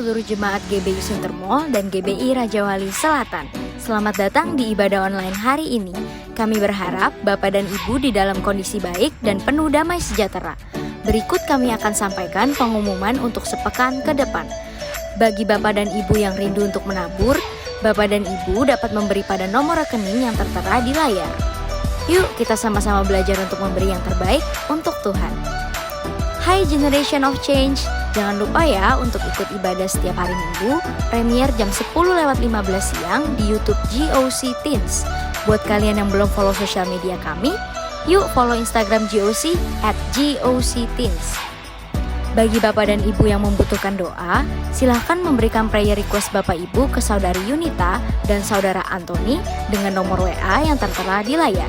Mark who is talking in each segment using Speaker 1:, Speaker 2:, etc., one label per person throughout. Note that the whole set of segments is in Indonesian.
Speaker 1: seluruh jemaat GBI Suntermo dan GBI Raja Wali Selatan. Selamat datang di ibadah online hari ini. Kami berharap Bapak dan Ibu di dalam kondisi baik dan penuh damai sejahtera. Berikut kami akan sampaikan pengumuman untuk sepekan ke depan. Bagi Bapak dan Ibu yang rindu untuk menabur, Bapak dan Ibu dapat memberi pada nomor rekening yang tertera di layar. Yuk kita sama-sama belajar untuk memberi yang terbaik untuk Tuhan. Hai Generation of Change, jangan lupa ya untuk ikut ibadah setiap hari Minggu, premier jam 10:15 siang di YouTube GOC Teens. Buat kalian yang belum follow sosial media kami, yuk follow Instagram GOC @GOCTeens. Bagi Bapak dan Ibu yang membutuhkan doa, silahkan memberikan prayer request Bapak Ibu ke Saudari Yunita dan Saudara Anthony dengan nomor WA yang tertera di layar.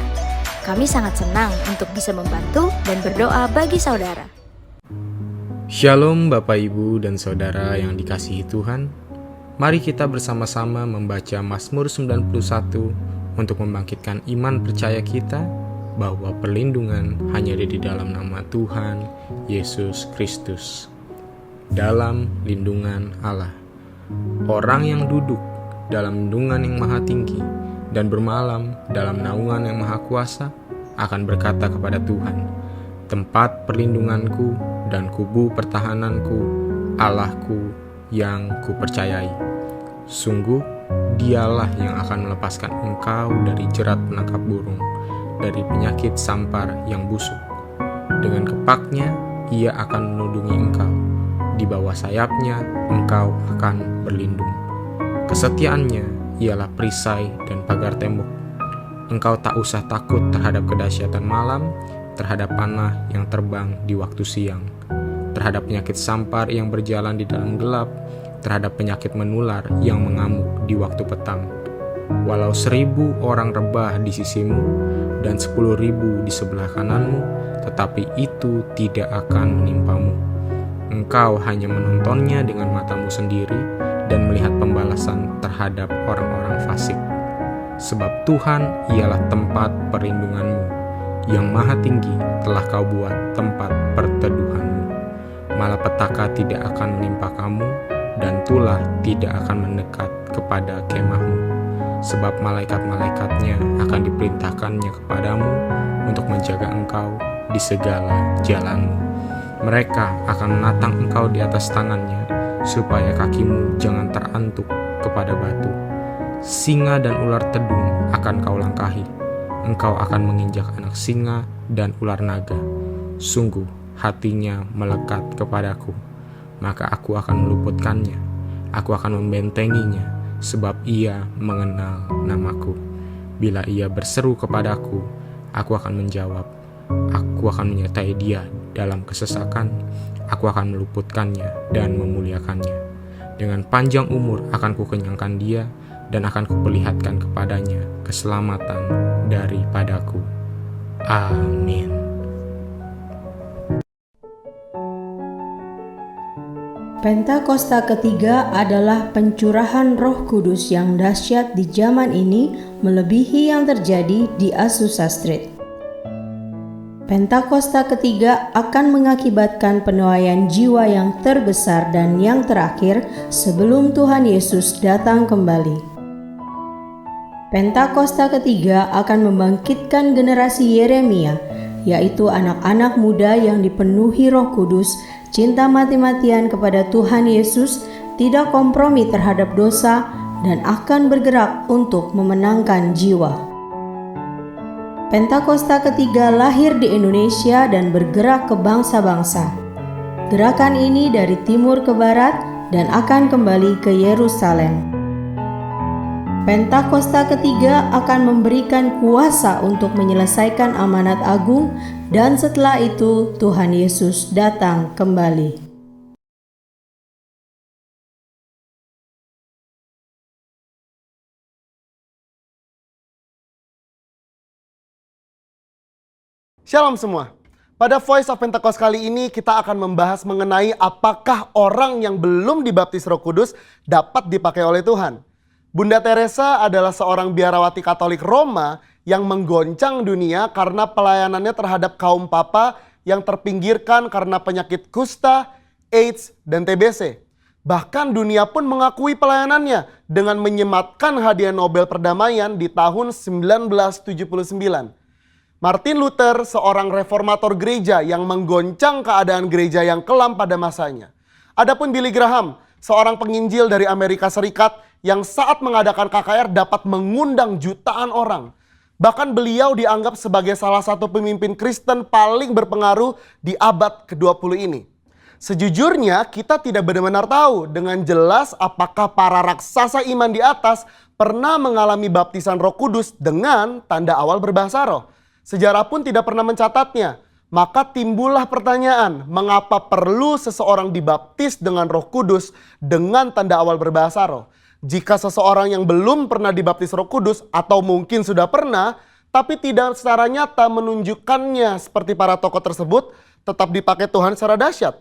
Speaker 1: Kami sangat senang untuk bisa membantu dan berdoa bagi saudara.
Speaker 2: Shalom Bapak Ibu dan Saudara yang dikasihi Tuhan. Mari kita bersama-sama membaca Mazmur 91 untuk membangkitkan iman percaya kita bahwa perlindungan hanya ada di dalam nama Tuhan Yesus Kristus. Dalam lindungan Allah, orang yang duduk dalam lindungan yang maha tinggi dan bermalam dalam naungan yang maha kuasa akan berkata kepada Tuhan, tempat perlindunganku dan kubu pertahananku, Allahku yang kupercayai. Sungguh, dialah yang akan melepaskan engkau dari jerat penangkap burung, dari penyakit sampar yang busuk. Dengan kepaknya, ia akan menudungi engkau. Di bawah sayapnya, engkau akan berlindung. Kesetiaannya ialah perisai dan pagar tembok. Engkau tak usah takut terhadap kedahsyatan malam, terhadap panah yang terbang di waktu siang, terhadap penyakit sampar yang berjalan di dalam gelap, terhadap penyakit menular yang mengamuk di waktu petang. Walau 1.000 orang rebah di sisimu dan 10.000 di sebelah kananmu, tetapi itu tidak akan menimpamu. Engkau hanya menontonnya dengan matamu sendiri dan melihat pembalasan terhadap orang-orang fasik. Sebab Tuhan ialah tempat perlindunganmu, yang maha tinggi telah kau buat tempat perteduhanmu. Malapetaka tidak akan menimpa kamu, dan tulah tidak akan mendekat kepada kemahmu. Sebab malaikat-malaikatnya akan diperintahkannya kepadamu untuk menjaga engkau di segala jalanmu. Mereka akan menatang engkau di atas tangannya, supaya kakimu jangan terantuk kepada batu. Singa dan ular tedung akan kau langkahi. Engkau akan menginjak anak singa dan ular naga. Sungguh hatinya melekat kepadaku, maka aku akan meluputkannya. Aku akan membentenginya, sebab ia mengenal namaku. Bila ia berseru kepadaku, aku akan menjawab. Aku akan menyertai dia dalam kesesakan. Aku akan meluputkannya dan memuliakannya. Dengan panjang umur akan kukenyangkan dia, dan akan kuperlihatkan kepadanya keselamatan daripadaku. Amin.
Speaker 3: Pentakosta ketiga adalah pencurahan Roh Kudus yang dahsyat di zaman ini, melebihi yang terjadi di Azusa Street. Pentakosta ketiga akan mengakibatkan penuaian jiwa yang terbesar dan yang terakhir sebelum Tuhan Yesus datang kembali. Pentakosta ketiga akan membangkitkan generasi Yeremia, yaitu anak-anak muda yang dipenuhi Roh Kudus, cinta mati-matian kepada Tuhan Yesus, tidak kompromi terhadap dosa, dan akan bergerak untuk memenangkan jiwa. Pentakosta ketiga lahir di Indonesia dan bergerak ke bangsa-bangsa. Gerakan ini dari timur ke barat dan akan kembali ke Yerusalem. Pentakosta ketiga akan memberikan kuasa untuk menyelesaikan amanat agung, dan setelah itu Tuhan Yesus datang kembali.
Speaker 4: Shalom semua. Pada Voice of Pentecost kali ini kita akan membahas mengenai apakah orang yang belum dibaptis Roh Kudus dapat dipakai oleh Tuhan. Bunda Teresa adalah seorang biarawati Katolik Roma yang menggoncang dunia karena pelayanannya terhadap kaum papa yang terpinggirkan karena penyakit kusta, AIDS, dan TBC. Bahkan dunia pun mengakui pelayanannya dengan menyematkan hadiah Nobel perdamaian di tahun 1979. Martin Luther, seorang reformator gereja yang menggoncang keadaan gereja yang kelam pada masanya. Adapun Billy Graham, seorang penginjil dari Amerika Serikat yang saat mengadakan KKR dapat mengundang jutaan orang. Bahkan beliau dianggap sebagai salah satu pemimpin Kristen paling berpengaruh di abad ke-20 ini. Sejujurnya kita tidak benar-benar tahu dengan jelas apakah para raksasa iman di atas pernah mengalami baptisan Roh Kudus dengan tanda awal berbahasa roh. Sejarah pun tidak pernah mencatatnya. Maka timbullah pertanyaan, mengapa perlu seseorang dibaptis dengan Roh Kudus dengan tanda awal berbahasa roh? Jika seseorang yang belum pernah dibaptis Roh Kudus atau mungkin sudah pernah, tapi tidak secara nyata menunjukkannya seperti para tokoh tersebut, tetap dipakai Tuhan secara dahsyat.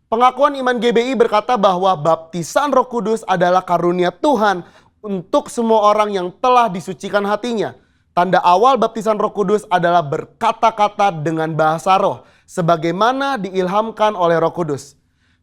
Speaker 4: Pengakuan iman GBI berkata bahwa baptisan Roh Kudus adalah karunia Tuhan untuk semua orang yang telah disucikan hatinya. Tanda awal baptisan Roh Kudus adalah berkata-kata dengan bahasa roh, sebagaimana diilhamkan oleh Roh Kudus.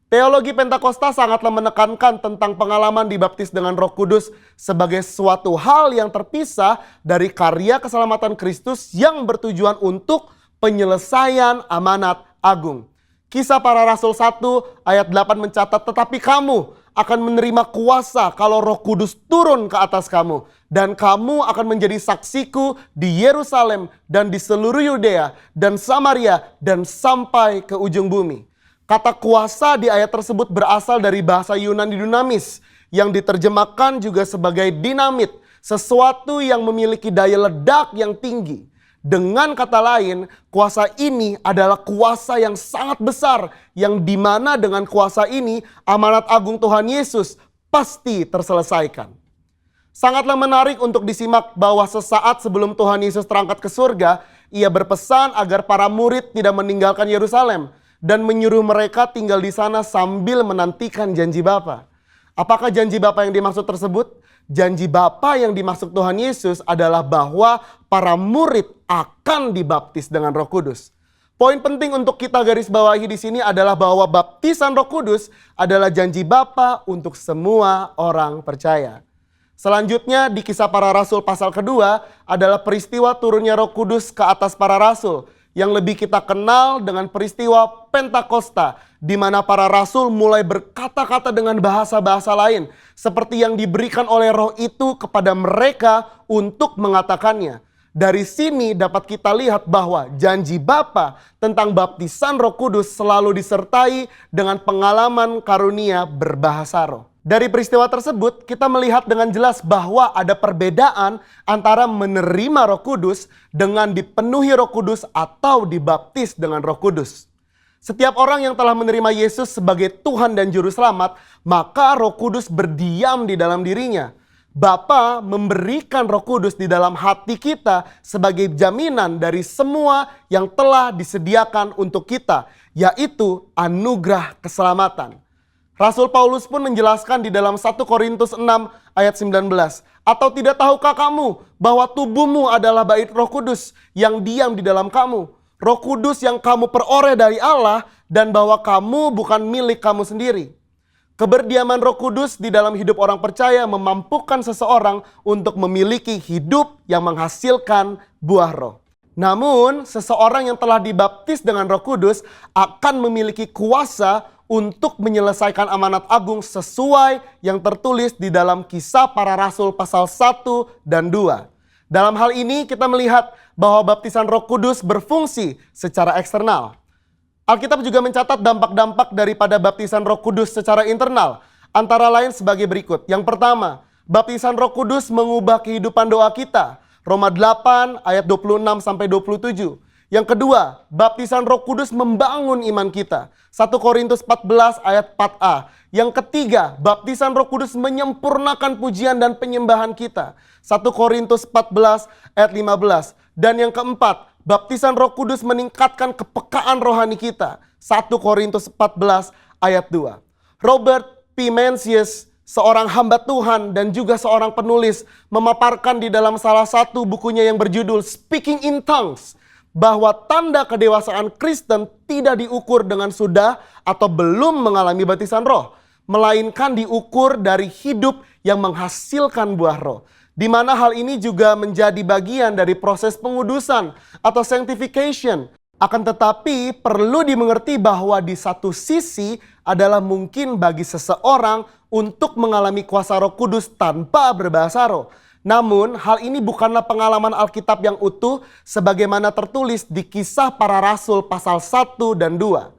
Speaker 4: Teologi Pentakosta sangatlah menekankan tentang pengalaman dibaptis dengan Roh Kudus sebagai suatu hal yang terpisah dari karya keselamatan Kristus yang bertujuan untuk penyelesaian amanat agung. Kisah Para Rasul 1 ayat 8 mencatat, tetapi kamu akan menerima kuasa kalau Roh Kudus turun ke atas kamu. Dan kamu akan menjadi saksiku di Yerusalem dan di seluruh Yudea dan Samaria dan sampai ke ujung bumi. Kata kuasa di ayat tersebut berasal dari bahasa Yunani dunamis yang diterjemahkan juga sebagai dinamit, sesuatu yang memiliki daya ledak yang tinggi. Dengan kata lain, kuasa ini adalah kuasa yang sangat besar, yang dimana dengan kuasa ini amanat agung Tuhan Yesus pasti terselesaikan. Sangatlah menarik untuk disimak bahwa sesaat sebelum Tuhan Yesus terangkat ke surga, ia berpesan agar para murid tidak meninggalkan Yerusalem dan menyuruh mereka tinggal di sana sambil menantikan janji Bapa. Apakah janji Bapa yang dimaksud tersebut? Janji Bapa yang dimaksud Tuhan Yesus adalah bahwa para murid akan dibaptis dengan Roh Kudus. Poin penting untuk kita garis bawahi di sini adalah bahwa baptisan Roh Kudus adalah janji Bapa untuk semua orang percaya. Selanjutnya di Kisah Para Rasul pasal kedua adalah peristiwa turunnya Roh Kudus ke atas para rasul yang lebih kita kenal dengan peristiwa Pentakosta, di mana para rasul mulai berkata-kata dengan bahasa-bahasa lain seperti yang diberikan oleh Roh itu kepada mereka untuk mengatakannya. Dari sini dapat kita lihat bahwa janji Bapa tentang baptisan Roh Kudus selalu disertai dengan pengalaman karunia berbahasa roh. Dari peristiwa tersebut kita melihat dengan jelas bahwa ada perbedaan antara menerima Roh Kudus dengan dipenuhi Roh Kudus atau dibaptis dengan Roh Kudus. Setiap orang yang telah menerima Yesus sebagai Tuhan dan Juru Selamat, maka Roh Kudus berdiam di dalam dirinya. Bapa memberikan Roh Kudus di dalam hati kita sebagai jaminan dari semua yang telah disediakan untuk kita, yaitu anugerah keselamatan. Rasul Paulus pun menjelaskan di dalam 1 Korintus 6 ayat 19. Atau tidak tahukah kamu bahwa tubuhmu adalah bait Roh Kudus yang diam di dalam kamu? Roh Kudus yang kamu peroleh dari Allah dan bahwa kamu bukan milik kamu sendiri. Keberdiaman Roh Kudus di dalam hidup orang percaya memampukan seseorang untuk memiliki hidup yang menghasilkan buah roh. Namun, seseorang yang telah dibaptis dengan Roh Kudus akan memiliki kuasa untuk menyelesaikan amanat agung sesuai yang tertulis di dalam Kisah Para Rasul pasal 1 dan 2. Dalam hal ini kita melihat bahwa baptisan Roh Kudus berfungsi secara eksternal. Alkitab juga mencatat dampak-dampak daripada baptisan Roh Kudus secara internal, antara lain sebagai berikut. Yang pertama, baptisan Roh Kudus mengubah kehidupan doa kita. Roma 8 ayat 26-27. Yang kedua, baptisan Roh Kudus membangun iman kita. 1 Korintus 14 ayat 4a. Yang ketiga, baptisan Roh Kudus menyempurnakan pujian dan penyembahan kita. 1 Korintus 14 ayat 15. Dan yang keempat, baptisan Roh Kudus meningkatkan kepekaan rohani kita. 1 Korintus 14 ayat 2. Robert P. Mencius, seorang hamba Tuhan dan juga seorang penulis, memaparkan di dalam salah satu bukunya yang berjudul Speaking in Tongues, bahwa tanda kedewasaan Kristen tidak diukur dengan sudah atau belum mengalami baptisan roh. melainkan diukur dari hidup yang menghasilkan buah roh. Di mana hal ini juga menjadi bagian dari proses pengudusan atau sanctification. Akan tetapi perlu dimengerti bahwa di satu sisi adalah mungkin bagi seseorang untuk mengalami kuasa Roh Kudus tanpa berbahasa roh. Namun hal ini bukanlah pengalaman Alkitab yang utuh sebagaimana tertulis di Kisah Para Rasul pasal 1 dan 2.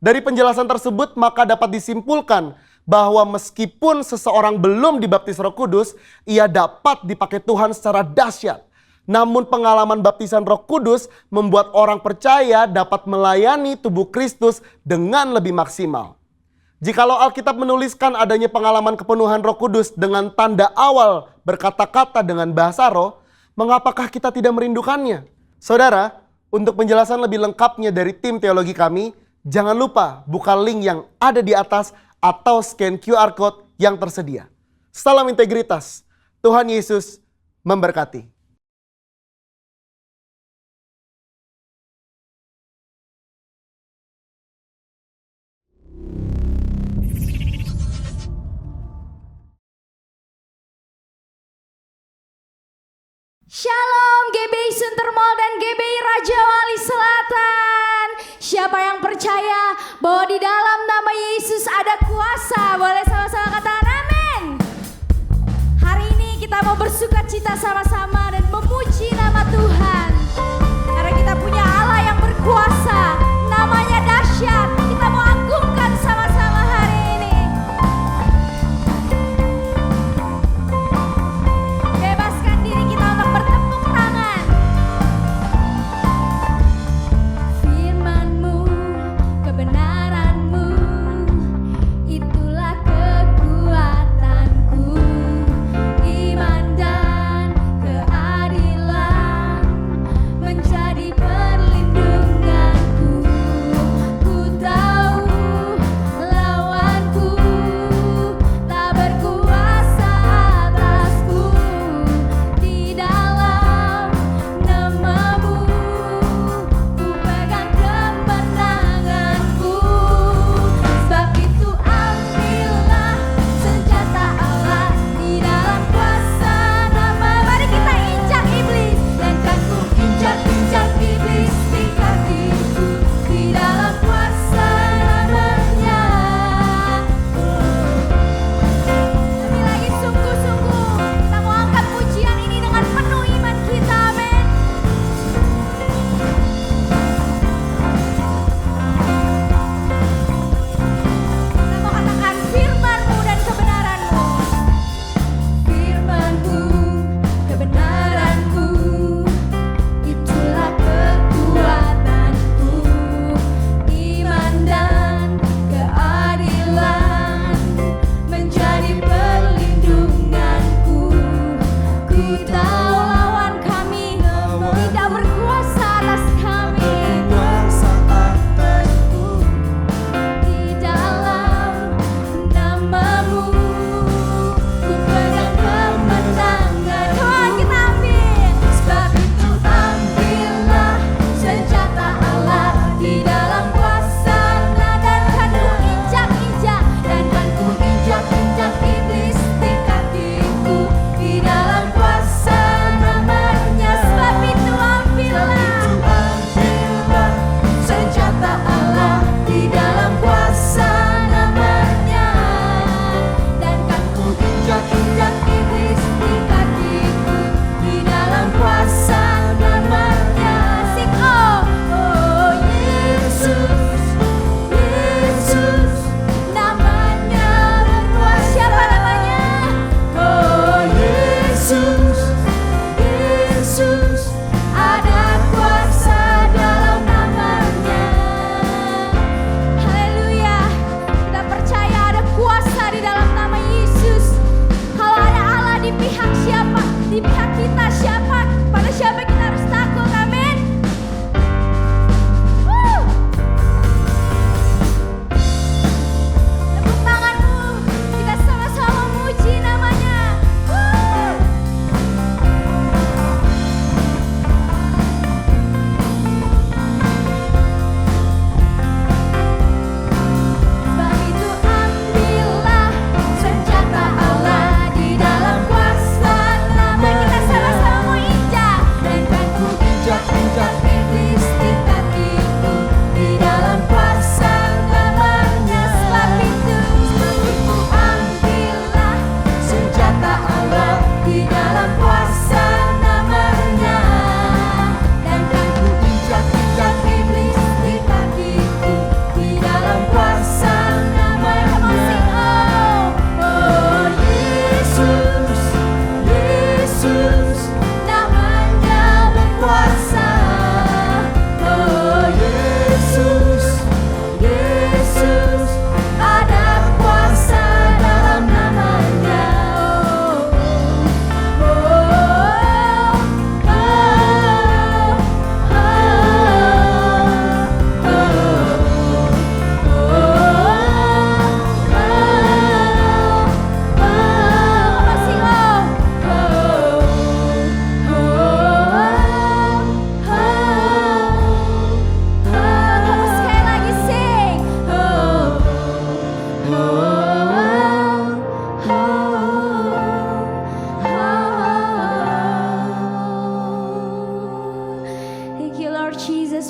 Speaker 4: Dari penjelasan tersebut maka dapat disimpulkan bahwa meskipun seseorang belum dibaptis Roh Kudus, ia dapat dipakai Tuhan secara dahsyat. Namun pengalaman baptisan Roh Kudus membuat orang percaya dapat melayani tubuh Kristus dengan lebih maksimal. Jikalau Alkitab menuliskan adanya pengalaman kepenuhan Roh Kudus dengan tanda awal berkata-kata dengan bahasa roh, mengapakah kita tidak merindukannya? Saudara, untuk penjelasan lebih lengkapnya dari tim teologi kami, jangan lupa buka link yang ada di atas atau scan QR Code yang tersedia. Salam integritas. Tuhan Yesus memberkati.
Speaker 1: Shalom GBI Sunter Mall dan GBI Raja Wali Selatan. Siapa yang percaya bahwa di dalam nama Yesus ada kuasa, boleh sama-sama katakan amin. Hari ini kita mau bersuka cita sama-sama dan memuji nama Tuhan. Karena kita punya Allah yang berkuasa, namanya dahsyat. Kita mau agungkan sama-sama hari ini. Bebaskan diri kita untuk bertepuk tangan. Firman-Mu, kebenaran-Mu, itulah kekuatanku. Iman dan keadilan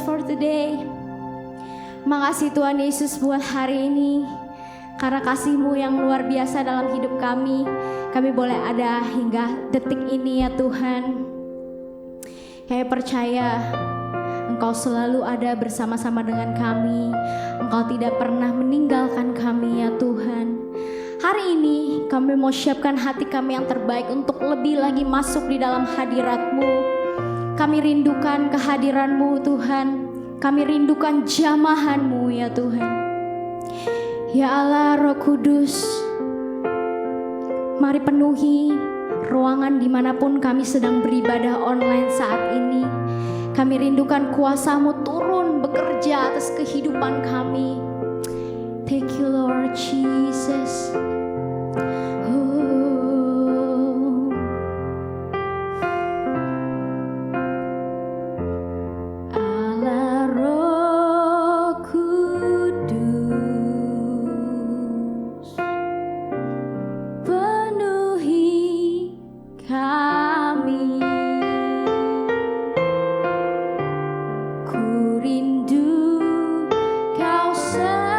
Speaker 5: for today. Makasih Tuhan Yesus buat hari ini. Karena kasih-Mu yang luar biasa dalam hidup kami boleh ada hingga detik ini ya Tuhan. Kami percaya Engkau selalu ada bersama-sama dengan kami. Engkau tidak pernah meninggalkan kami ya Tuhan. Hari ini kami mau siapkan hati kami yang terbaik untuk lebih lagi masuk di dalam hadirat-Mu. Kami rindukan kehadiran-Mu Tuhan. Kami rindukan jamahan-Mu ya Tuhan. Ya Allah Roh Kudus, mari penuhi ruangan dimanapun kami sedang beribadah online saat ini. Kami rindukan kuasa-Mu turun bekerja atas kehidupan kami. Thank you Lord Jesus. Allah Roh Kudus, penuhi kami. Ku rindu Kau selalu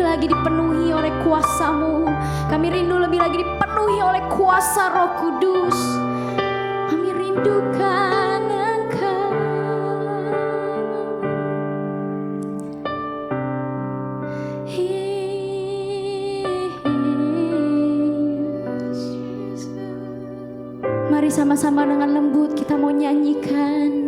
Speaker 5: lagi dipenuhi oleh kuasa-Mu. Kami rindu lebih lagi dipenuhi oleh kuasa Roh Kudus. Kami rindukan Engkau. Mari sama-sama dengan lembut kita mau nyanyikan.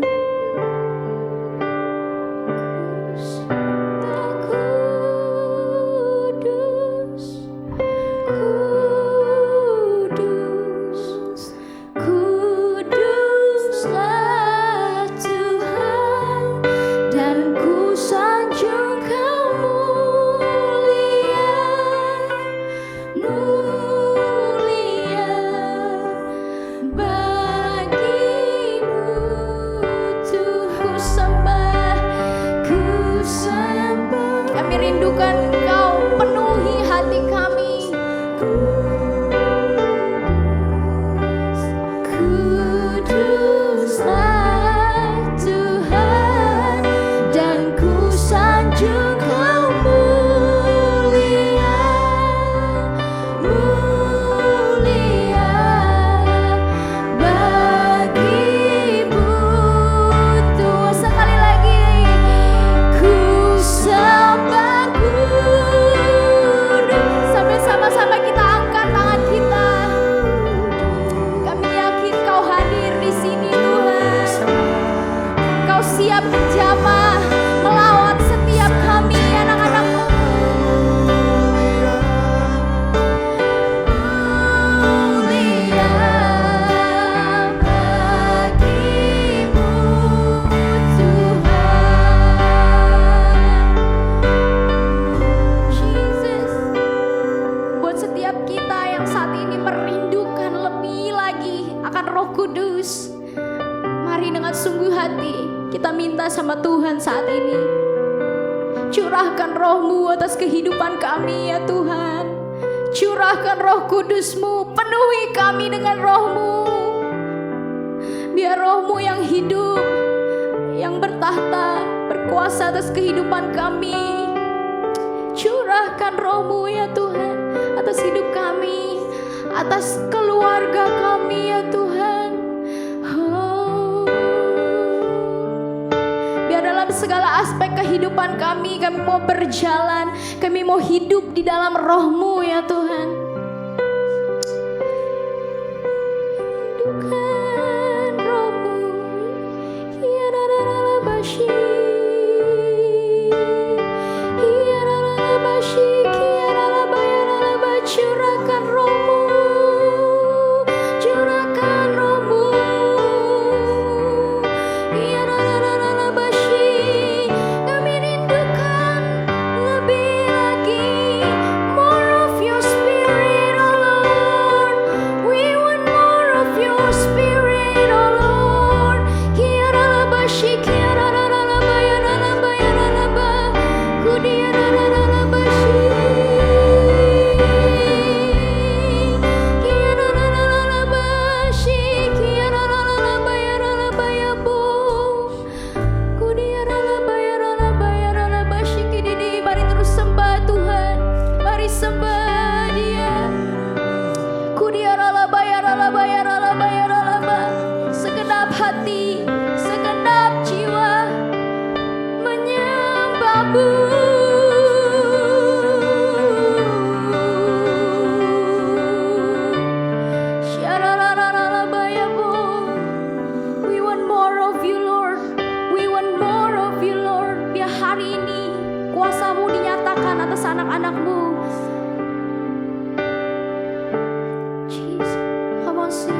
Speaker 5: Sama Tuhan saat ini, curahkan Roh-Mu atas kehidupan kami ya Tuhan. Curahkan Roh Kudus-Mu, penuhi kami dengan Roh-Mu. Biar Roh-Mu yang hidup, yang bertahta, berkuasa atas kehidupan kami. Curahkan Roh-Mu ya Tuhan atas hidup kami, atas keluarga kami ya Tuhan. Dalam segala aspek kehidupan kami mau berjalan, kami mau hidup di dalam Roh-Mu ya Tuhan. Hidupkan Roh-Mu, curahkan Roh-Mu, curahkan Roh-Mu. Segenap hati, segenap jiwa menyembah-Mu. We want more of You Lord, we want more of You Lord. Biar hari ini kuasa-Mu dinyatakan atas anak-anak-Mu. Jesus, come on sing.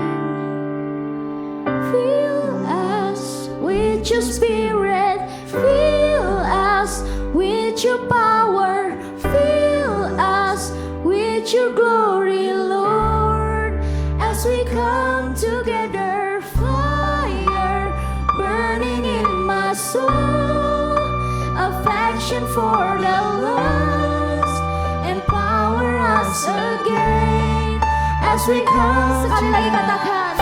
Speaker 5: Fill us with Your Spirit, fill us with Your power, fill us with Your glory, Lord. As we come together, fire burning in my soul, affection for the lost, empower us again. As we come
Speaker 1: Sekali lagi katakan,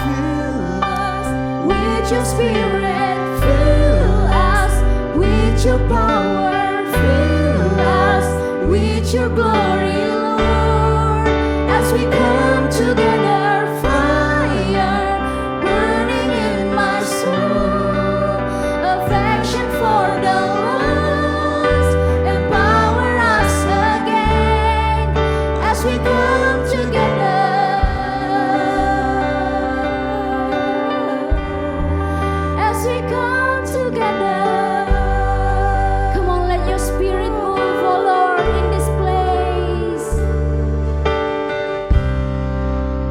Speaker 5: with Your Spirit, fill us with Your power, fill us with your glory, Lord, as we come together, fire burning in my soul, affection for the lost, empower us again as we come together. As we come together, come on, let your spirit move, oh Lord, in this place.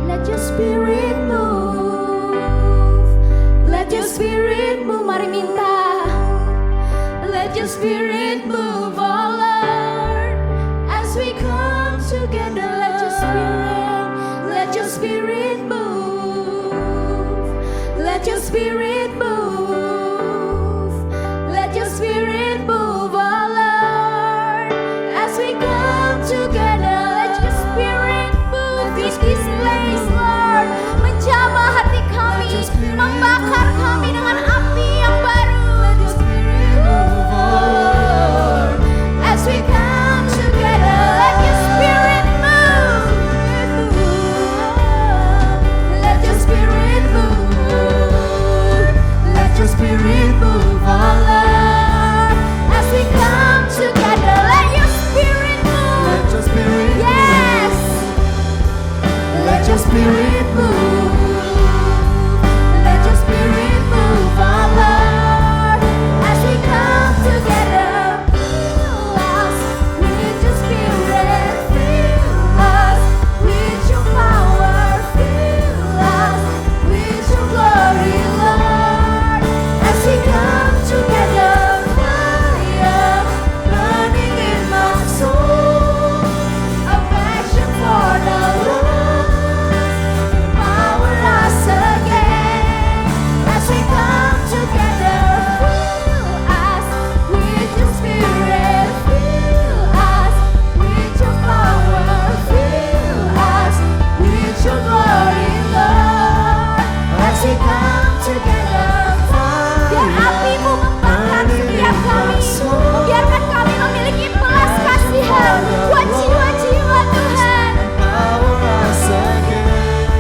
Speaker 5: Let your spirit move. Let your spirit move, mari minta. Let your spirit move, oh Lord, as we come together. Let your spirit move. Let your spirit move. Let your spirit move, oh Lord, as we come together. Let your spirit move in this place, Lord, menjamah hati kami, membakar kami dengan api yang baru. Let your spirit move, oh Lord, as we come together. Let your spirit move. Let your spirit move. Let your spirit move, oh Lord, as we come together. Let your spirit move.
Speaker 4: Let your spirit
Speaker 5: Yes. Let your spirit move. Let your spirit move, oh Lord, as we come together. Fill us with your spirit. Fill us with your power. Fill us with your glory, Lord, as we come together. Fire burning in my soul, affection for the lost, empower us again as we come together. Fill us with your spirit. Fill us with your power. Fill us with your glory, Lord, as we come together. Biar api-Mu membakar setiap kami. Biarkan kami memiliki belas kasihan buat jiwa-jiwa, Tuhan.
Speaker 4: power us again.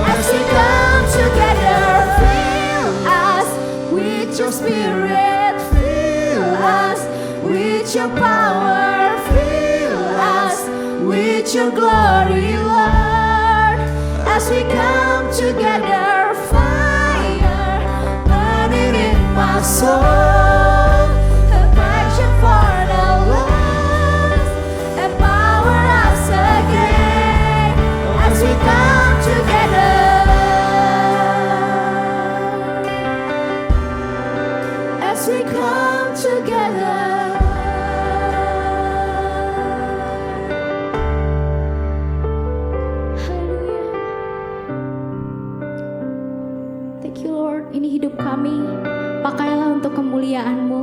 Speaker 5: As we come together, fill us with your spirit. Fill us with your power. Fill us with your glory, Lord, as we come together. Fire burning in my soul, affection for the lost, empower us again as we come together. As we come together. Haleluya. Thank you Lord, ini hidup kami, pakailah untuk kemuliaan-Mu.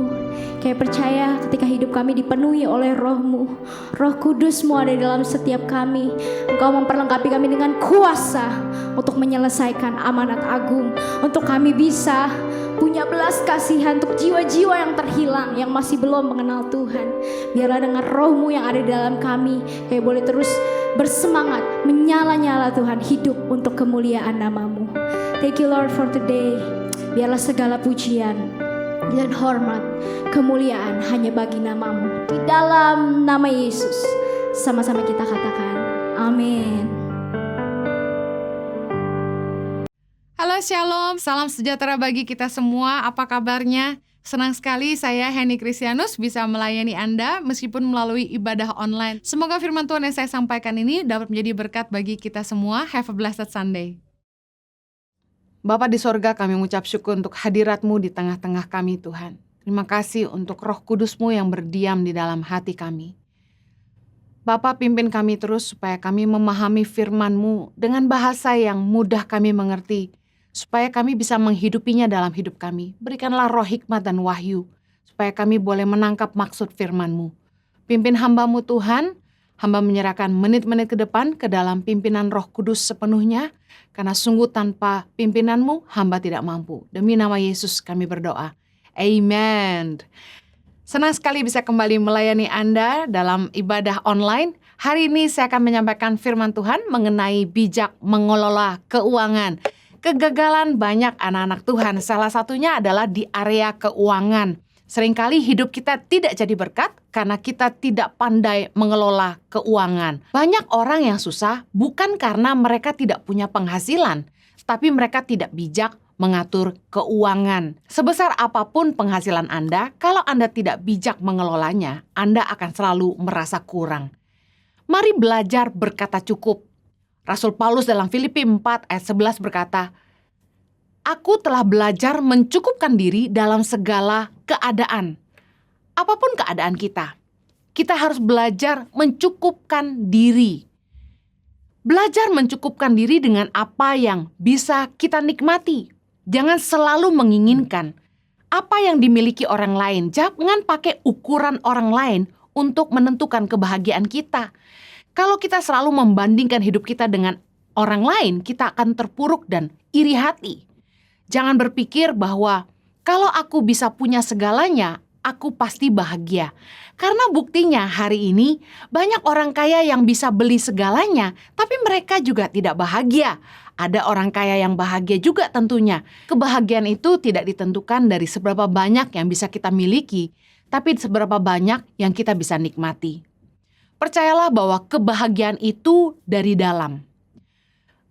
Speaker 5: Kayak percaya ketika hidup kami dipenuhi oleh Roh-Mu, Roh Kudus-Mu ada di dalam setiap kami. Engkau memperlengkapi kami dengan kuasa untuk menyelesaikan amanat agung, untuk kami bisa punya belas kasihan untuk jiwa-jiwa yang terhilang, yang masih belum mengenal Tuhan. Biarlah dengan Roh-Mu yang ada di dalam kami, kayak boleh terus bersemangat, menyala-nyala Tuhan, hidup untuk kemuliaan nama-Mu. Thank you Lord for today. Biarlah segala pujian dan hormat, kemuliaan hanya bagi nama-Mu. Di dalam nama Yesus, sama-sama kita katakan, amin.
Speaker 6: Halo Shalom, salam sejahtera bagi kita semua. Apa kabarnya? Senang sekali saya Henny Kristianus bisa melayani Anda meskipun melalui ibadah online. Semoga firman Tuhan yang saya sampaikan ini dapat menjadi berkat bagi kita semua. Have a blessed Sunday. Bapa di sorga, kami mengucap syukur untuk hadirat-Mu di tengah-tengah kami Tuhan. Terima kasih untuk Roh Kudus-Mu yang berdiam di dalam hati kami. Bapa, pimpin kami terus supaya kami memahami firman-Mu dengan bahasa yang mudah kami mengerti, supaya kami bisa menghidupinya dalam hidup kami. Berikanlah roh hikmat dan wahyu, supaya kami boleh menangkap maksud firman-Mu. Pimpin hamba-Mu Tuhan, hamba menyerahkan menit-menit ke depan ke dalam pimpinan Roh Kudus sepenuhnya, karena sungguh tanpa pimpinan-Mu, hamba tidak mampu. Demi nama Yesus kami berdoa. Amen. Senang sekali bisa kembali melayani Anda dalam ibadah online. Hari ini saya akan menyampaikan firman Tuhan mengenai bijak mengelola keuangan. Kegagalan banyak anak-anak Tuhan, salah satunya adalah di area keuangan. Seringkali hidup kita tidak jadi berkat karena kita tidak pandai mengelola keuangan. Banyak orang yang susah bukan karena mereka tidak punya penghasilan, tapi mereka tidak bijak mengatur keuangan. Sebesar apapun penghasilan Anda, kalau Anda tidak bijak mengelolanya, Anda akan selalu merasa kurang. Mari belajar berkata cukup. Rasul Paulus dalam Filipi 4 ayat 11 berkata, "Aku telah belajar mencukupkan diri dalam segala keadaan." Apapun keadaan kita harus belajar mencukupkan diri. Belajar mencukupkan diri dengan apa yang bisa kita nikmati. Jangan selalu menginginkan apa yang dimiliki orang lain. Jangan pakai ukuran orang lain untuk menentukan kebahagiaan kita. Kalau kita selalu membandingkan hidup kita dengan orang lain, kita akan terpuruk dan iri hati. Jangan berpikir bahwa kalau aku bisa punya segalanya, aku pasti bahagia. Karena buktinya hari ini banyak orang kaya yang bisa beli segalanya, tapi mereka juga tidak bahagia. Ada orang kaya yang bahagia juga tentunya. Kebahagiaan itu tidak ditentukan dari seberapa banyak yang bisa kita miliki, tapi seberapa banyak yang kita bisa nikmati. Percayalah bahwa kebahagiaan itu dari dalam.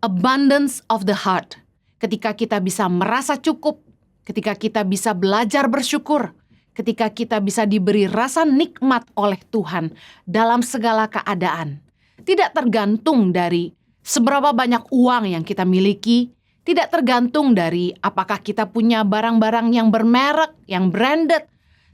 Speaker 6: Abundance of the heart. Ketika kita bisa merasa cukup, ketika kita bisa belajar bersyukur, ketika kita bisa diberi rasa nikmat oleh Tuhan dalam segala keadaan. Tidak tergantung dari seberapa banyak uang yang kita miliki, tidak tergantung dari apakah kita punya barang-barang yang bermerek, yang branded,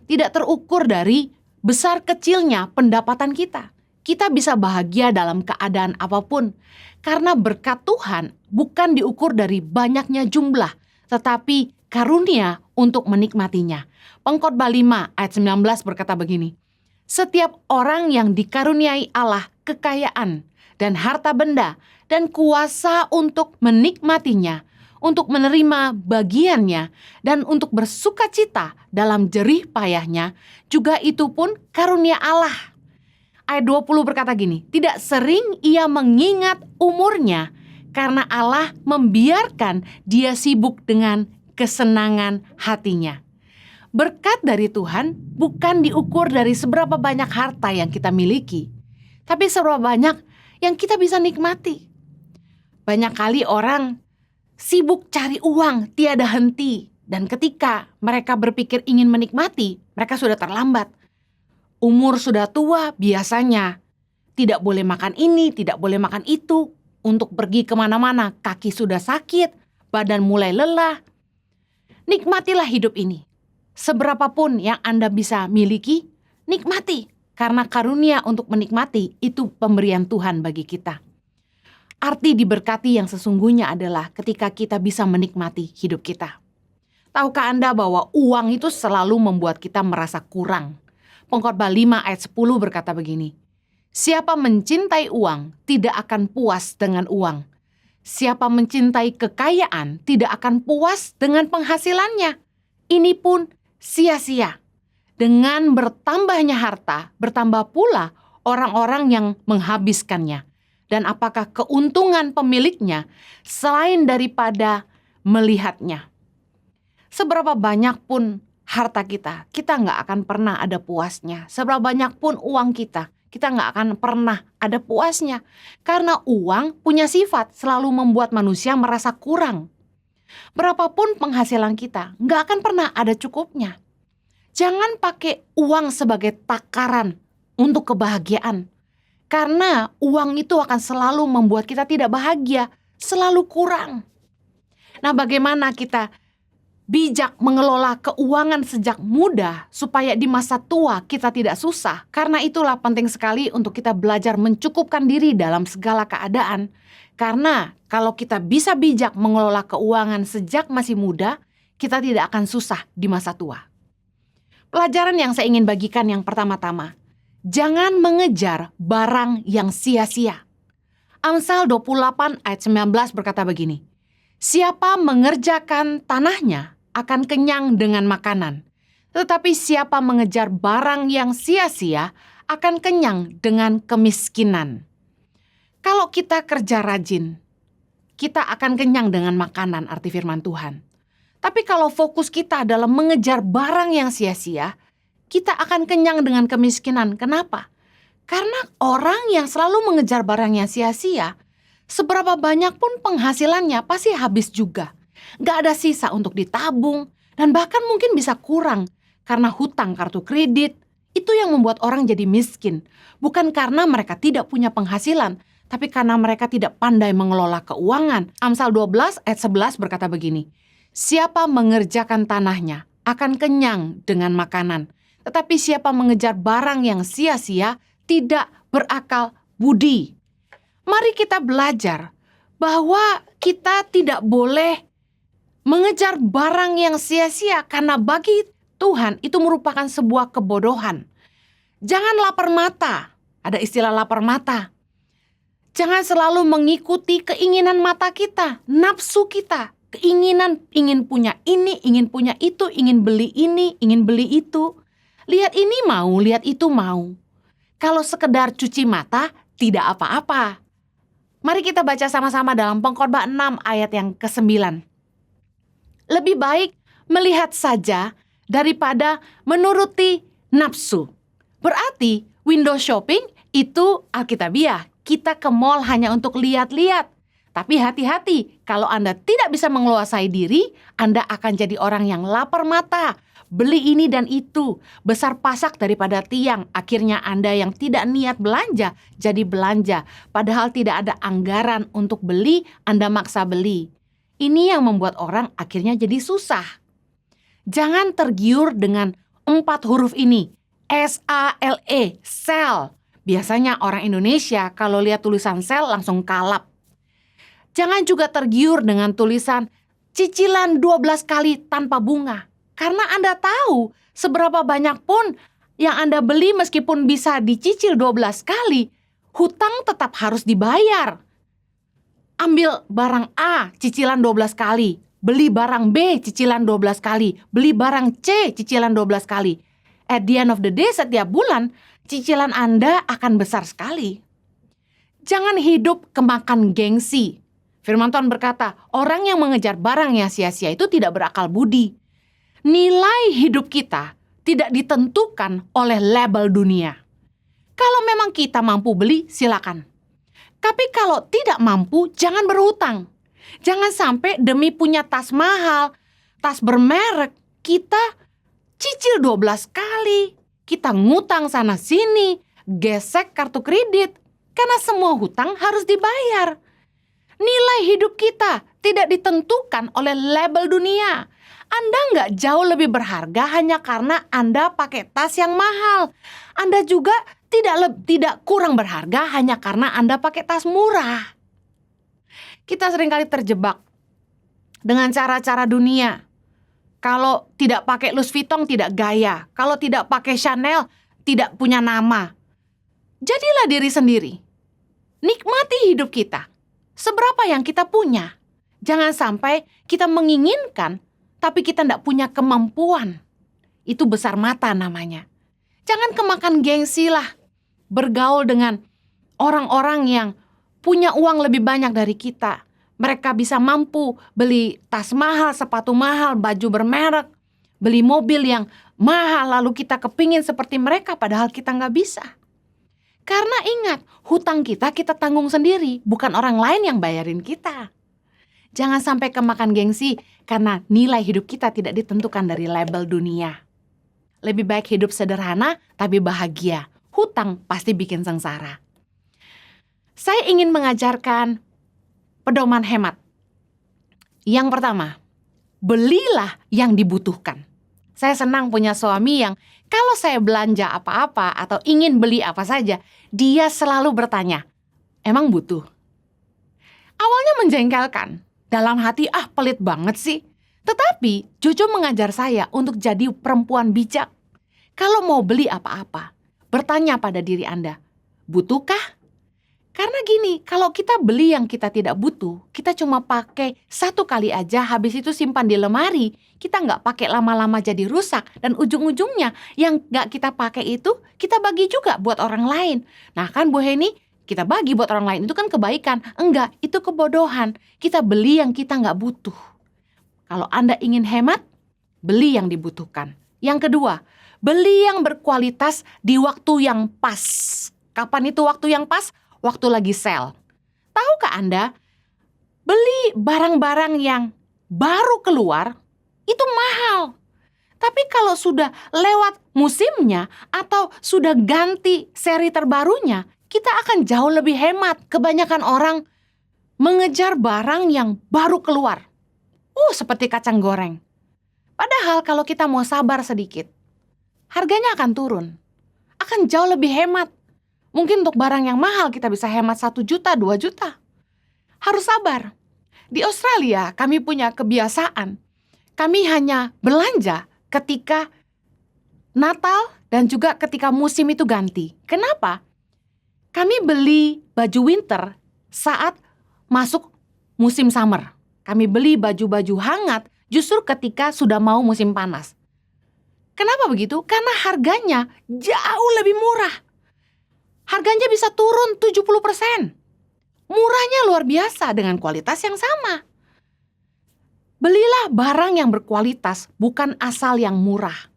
Speaker 6: tidak terukur dari besar kecilnya pendapatan kita. Kita bisa bahagia dalam keadaan apapun, karena berkat Tuhan bukan diukur dari banyaknya jumlah, tetapi karunia untuk menikmatinya. Pengkhotbah 5 ayat 19 berkata begini, "Setiap orang yang dikaruniai Allah kekayaan dan harta benda dan kuasa untuk menikmatinya, untuk menerima bagiannya, dan untuk bersuka cita dalam jerih payahnya, juga itu pun karunia Allah." Ayat 20 berkata gini, "Tidak sering ia mengingat umurnya, karena Allah membiarkan dia sibuk dengan kesenangan hatinya." Berkat dari Tuhan bukan diukur dari seberapa banyak harta yang kita miliki, tapi seberapa banyak yang kita bisa nikmati. Banyak kali orang sibuk cari uang tiada henti, dan ketika mereka berpikir ingin menikmati, mereka sudah terlambat. Umur sudah tua, biasanya tidak boleh makan ini, tidak boleh makan itu. Untuk pergi kemana-mana, kaki sudah sakit, badan mulai lelah. Nikmatilah hidup ini. Seberapapun yang Anda bisa miliki, nikmati. Karena karunia untuk menikmati itu pemberian Tuhan bagi kita. Arti diberkati yang sesungguhnya adalah ketika kita bisa menikmati hidup kita. Tahukah Anda bahwa uang itu selalu membuat kita merasa kurang? Pengkhotbah 5 ayat 10 berkata begini, "Siapa mencintai uang tidak akan puas dengan uang. Siapa mencintai kekayaan tidak akan puas dengan penghasilannya. Ini pun sia-sia. Dengan bertambahnya harta, bertambah pula orang-orang yang menghabiskannya. Dan apakah keuntungan pemiliknya selain daripada melihatnya?" Seberapa banyak pun harta kita nggak akan pernah ada puasnya. Seberapa banyak pun uang kita nggak akan pernah ada puasnya. Karena uang punya sifat selalu membuat manusia merasa kurang. Berapapun penghasilan kita, nggak akan pernah ada cukupnya. Jangan pakai uang sebagai takaran untuk kebahagiaan. Karena uang itu akan selalu membuat kita tidak bahagia, selalu kurang. Nah, bagaimana kita bijak mengelola keuangan sejak muda supaya di masa tua kita tidak susah? Karena itulah penting sekali untuk kita belajar mencukupkan diri dalam segala keadaan. Karena kalau kita bisa bijak mengelola keuangan sejak masih muda, kita tidak akan susah di masa tua. Pelajaran yang saya ingin bagikan yang pertama-tama, jangan mengejar barang yang sia-sia. Amsal 28 ayat 19 berkata begini, "Siapa mengerjakan tanahnya akan kenyang dengan makanan,
Speaker 7: Tetapi siapa mengejar barang yang sia-sia akan kenyang dengan kemiskinan. Kalau kita kerja rajin, kita akan kenyang dengan makanan, arti firman Tuhan. Tapi kalau fokus kita adalah mengejar barang yang sia-sia, kita akan kenyang dengan kemiskinan. Kenapa? Karena orang yang selalu mengejar barang yang sia-sia, seberapa banyak pun penghasilannya pasti habis juga. Gak ada sisa untuk ditabung, dan bahkan mungkin bisa kurang. Karena hutang kartu kredit, itu yang membuat orang jadi miskin. Bukan karena mereka tidak punya penghasilan, tapi karena mereka tidak pandai mengelola keuangan. Amsal 12 ayat 11 berkata begini, siapa mengerjakan tanahnya akan kenyang dengan makanan. Tetapi siapa mengejar barang yang sia-sia tidak berakal budi. Mari kita belajar bahwa kita tidak boleh mengejar barang yang sia-sia karena bagi Tuhan itu merupakan sebuah kebodohan. Jangan lapar mata. Ada istilah lapar mata. Jangan selalu mengikuti keinginan mata kita, nafsu kita. Keinginan, ingin punya ini, ingin punya itu, ingin beli ini, ingin beli itu. Lihat ini mau, lihat itu mau. Kalau sekedar cuci mata, tidak apa-apa. Mari kita baca sama-sama dalam Pengkhotbah 6 ayat yang ke-9. Lebih baik melihat saja daripada menuruti nafsu. Berarti window shopping itu alkitabiah. Kita ke mall hanya untuk lihat-lihat. Tapi hati-hati, kalau Anda tidak bisa menguasai diri, Anda akan jadi orang yang lapar mata. Beli ini dan itu, besar pasak daripada tiang. Akhirnya Anda yang tidak niat belanja, jadi belanja. Padahal tidak ada anggaran untuk beli, Anda maksa beli. Ini yang membuat orang akhirnya jadi susah. Jangan tergiur dengan 4 huruf ini. S-A-L-E, sell. Biasanya orang Indonesia kalau lihat tulisan sell langsung kalap. Jangan juga tergiur dengan tulisan cicilan 12 kali tanpa bunga. Karena Anda tahu seberapa banyak pun yang Anda beli meskipun bisa dicicil 12 kali, hutang tetap harus dibayar. Ambil barang A, cicilan 12 kali. Beli barang B, cicilan 12 kali. Beli barang C, cicilan 12 kali. At the end of the day, setiap bulan, cicilan Anda akan besar sekali. Jangan hidup kemakan gengsi. Firman Tuhan berkata, orang yang mengejar barang yang sia-sia itu tidak berakal budi. Nilai hidup kita tidak ditentukan oleh label dunia. Kalau memang kita mampu beli, silakan. Tapi kalau tidak mampu, jangan berhutang. Jangan sampai demi punya tas mahal, tas bermerek, kita cicil 12 kali. Kita ngutang sana sini, gesek kartu kredit. Karena semua hutang harus dibayar. Nilai hidup kita tidak ditentukan oleh label dunia. Anda nggak jauh lebih berharga hanya karena Anda pakai tas yang mahal. Anda juga tidak kurang berharga hanya karena Anda pakai tas murah. Kita seringkali terjebak dengan cara-cara dunia. Kalau tidak pakai Louis Vuitton tidak gaya. Kalau tidak pakai Chanel tidak punya nama. Jadilah diri sendiri. Nikmati hidup kita. Seberapa yang kita punya. Jangan sampai kita menginginkan tapi kita tidak punya kemampuan. Itu besar mata namanya. Jangan kemakan gengsi lah. Bergaul dengan orang-orang yang punya uang lebih banyak dari kita. Mereka bisa mampu beli tas mahal, sepatu mahal, baju bermerek, beli mobil yang mahal, lalu kita kepingin seperti mereka padahal kita nggak bisa. Karena ingat, hutang kita tanggung sendiri, bukan orang lain yang bayarin kita. Jangan sampai kemakan gengsi karena nilai hidup kita tidak ditentukan dari label dunia. Lebih baik hidup sederhana tapi bahagia. Hutang pasti bikin sengsara. Saya ingin mengajarkan pedoman hemat. Yang pertama, belilah yang dibutuhkan. Saya senang punya suami yang kalau saya belanja apa-apa atau ingin beli apa saja, dia selalu bertanya, emang butuh? Awalnya menjengkelkan. Dalam hati, pelit banget sih. Tetapi Jojo mengajar saya untuk jadi perempuan bijak. Kalau mau beli apa-apa, bertanya pada diri Anda, butuhkah? Karena gini, kalau kita beli yang kita tidak butuh, kita cuma pakai 1 kali aja, habis itu simpan di lemari, kita nggak pakai lama-lama jadi rusak, dan ujung-ujungnya yang nggak kita pakai itu, kita bagi juga buat orang lain. Nah kan Bu Heni, kita bagi buat orang lain, itu kan kebaikan. Enggak, itu kebodohan. Kita beli yang kita nggak butuh. Kalau Anda ingin hemat, beli yang dibutuhkan. Yang kedua, beli yang berkualitas di waktu yang pas. Kapan itu waktu yang pas? Waktu lagi sale. Tahukah Anda, beli barang-barang yang baru keluar itu mahal. Tapi kalau sudah lewat musimnya atau sudah ganti seri terbarunya, kita akan jauh lebih hemat. Kebanyakan orang mengejar barang yang baru keluar. Seperti kacang goreng. Padahal kalau kita mau sabar sedikit, harganya akan turun. Akan jauh lebih hemat. Mungkin untuk barang yang mahal kita bisa hemat 1 juta, 2 juta. Harus sabar. Di Australia kami punya kebiasaan. Kami hanya belanja ketika Natal dan juga ketika musim itu ganti. Kenapa? Kami beli baju winter saat masuk musim summer. Kami beli baju-baju hangat justru ketika sudah mau musim panas. Kenapa begitu? Karena harganya jauh lebih murah. Harganya bisa turun 70%. Murahnya luar biasa dengan kualitas yang sama. Belilah barang yang berkualitas, bukan asal yang murah.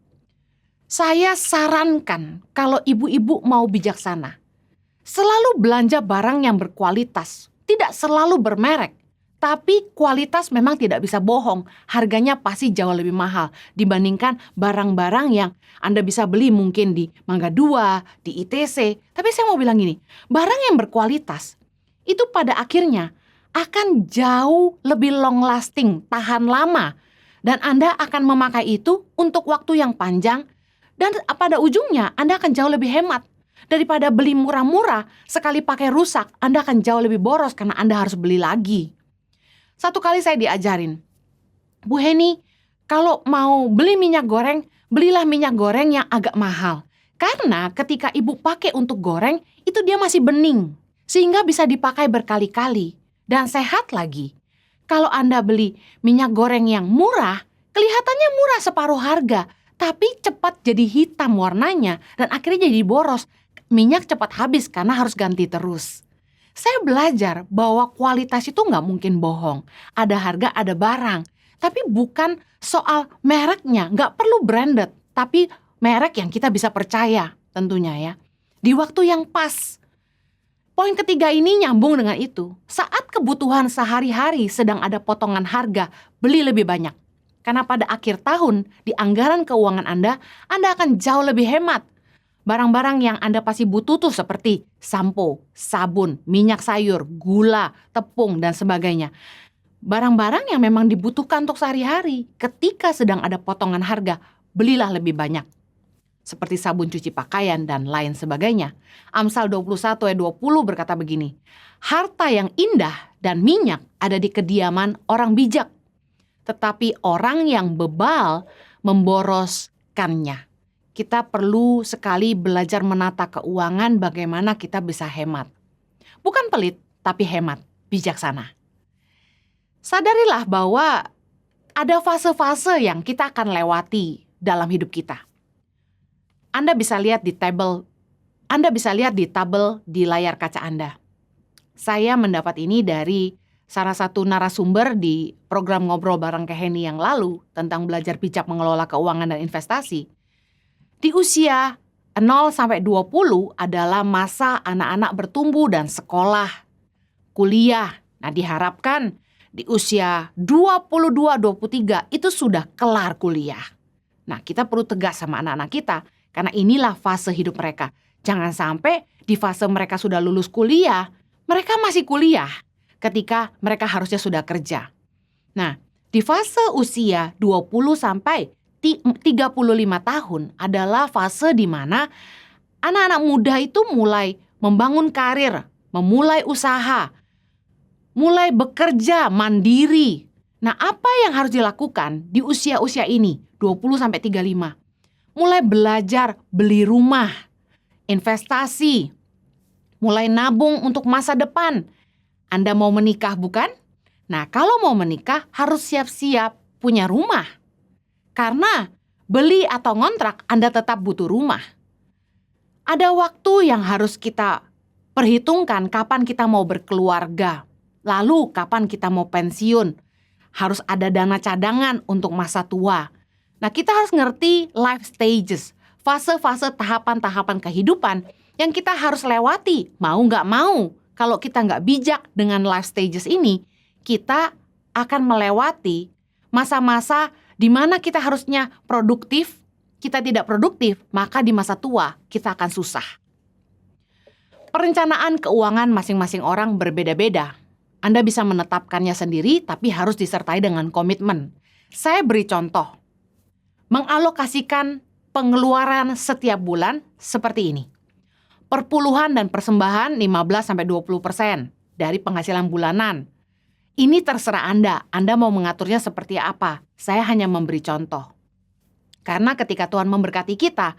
Speaker 7: Saya sarankan kalau ibu-ibu mau bijaksana, selalu belanja barang yang berkualitas, tidak selalu bermerek. Tapi kualitas memang tidak bisa bohong, harganya pasti jauh lebih mahal dibandingkan barang-barang yang Anda bisa beli mungkin di Mangga 2, di ITC. Tapi saya mau bilang gini, barang yang berkualitas itu pada akhirnya akan jauh lebih long lasting, tahan lama. Dan Anda akan memakai itu untuk waktu yang panjang dan pada ujungnya Anda akan jauh lebih hemat. Daripada beli murah-murah, sekali pakai rusak, Anda akan jauh lebih boros karena Anda harus beli lagi. Satu kali saya diajarin, Bu Heni, kalau mau beli minyak goreng, belilah minyak goreng yang agak mahal. Karena ketika ibu pakai untuk goreng, itu dia masih bening. Sehingga bisa dipakai berkali-kali. Dan sehat lagi. Kalau Anda beli minyak goreng yang murah, kelihatannya murah separuh harga. Tapi cepat jadi hitam warnanya dan akhirnya jadi boros. Minyak cepat habis karena harus ganti terus. Saya belajar bahwa kualitas itu nggak mungkin bohong. Ada harga, ada barang. Tapi bukan soal mereknya, nggak perlu branded. Tapi merek yang kita bisa percaya tentunya ya. Di waktu yang pas. Poin ketiga ini nyambung dengan itu. Saat kebutuhan sehari-hari sedang ada potongan harga, beli lebih banyak. Karena pada akhir tahun, di anggaran keuangan Anda akan jauh lebih hemat. Barang-barang yang Anda pasti butuh tuh seperti sampo, sabun, minyak sayur, gula, tepung, dan sebagainya. Barang-barang yang memang dibutuhkan untuk sehari-hari. Ketika sedang ada potongan harga, belilah lebih banyak. Seperti sabun cuci pakaian dan lain sebagainya. Amsal 21 ayat 20 berkata begini, harta yang indah dan minyak ada di kediaman orang bijak. Tetapi orang yang bebal memboroskannya. Kita perlu sekali belajar menata keuangan bagaimana kita bisa hemat. Bukan pelit, tapi hemat, bijaksana. Sadarilah bahwa ada fase-fase yang kita akan lewati dalam hidup kita. Anda bisa lihat di tabel di layar kaca Anda. Saya mendapat ini dari salah satu narasumber di program Ngobrol Bareng Keheni yang lalu tentang belajar bijak mengelola keuangan dan investasi. Di usia 0 sampai 20 adalah masa anak-anak bertumbuh dan sekolah, kuliah. Nah, diharapkan di usia 22-23 itu sudah kelar kuliah. Nah, kita perlu tegas sama anak-anak kita karena inilah fase hidup mereka. Jangan sampai di fase mereka sudah lulus kuliah, mereka masih kuliah ketika mereka harusnya sudah kerja. Nah, di fase usia 20 sampai 35 tahun adalah fase di mana anak-anak muda itu mulai membangun karir, memulai usaha, mulai bekerja mandiri. Nah, apa yang harus dilakukan di usia-usia ini, 20 sampai 35? Mulai belajar beli rumah, investasi, mulai nabung untuk masa depan. Anda mau menikah bukan? Nah, kalau mau menikah harus siap-siap punya rumah. Karena beli atau ngontrak Anda tetap butuh rumah. Ada waktu yang harus kita perhitungkan kapan kita mau berkeluarga. Lalu kapan kita mau pensiun. Harus ada dana cadangan untuk masa tua. Nah, kita harus ngerti life stages, fase-fase tahapan-tahapan kehidupan yang kita harus lewati, mau nggak mau. Kalau kita nggak bijak dengan life stages ini, kita akan melewati masa-masa di mana kita harusnya produktif, kita tidak produktif, maka di masa tua kita akan susah. Perencanaan keuangan masing-masing orang berbeda-beda. Anda bisa menetapkannya sendiri, tapi harus disertai dengan komitmen. Saya beri contoh. Mengalokasikan pengeluaran setiap bulan seperti ini. Perpuluhan dan persembahan 15-20% dari penghasilan bulanan. Ini terserah Anda mau mengaturnya seperti apa. Saya hanya memberi contoh. Karena ketika Tuhan memberkati kita,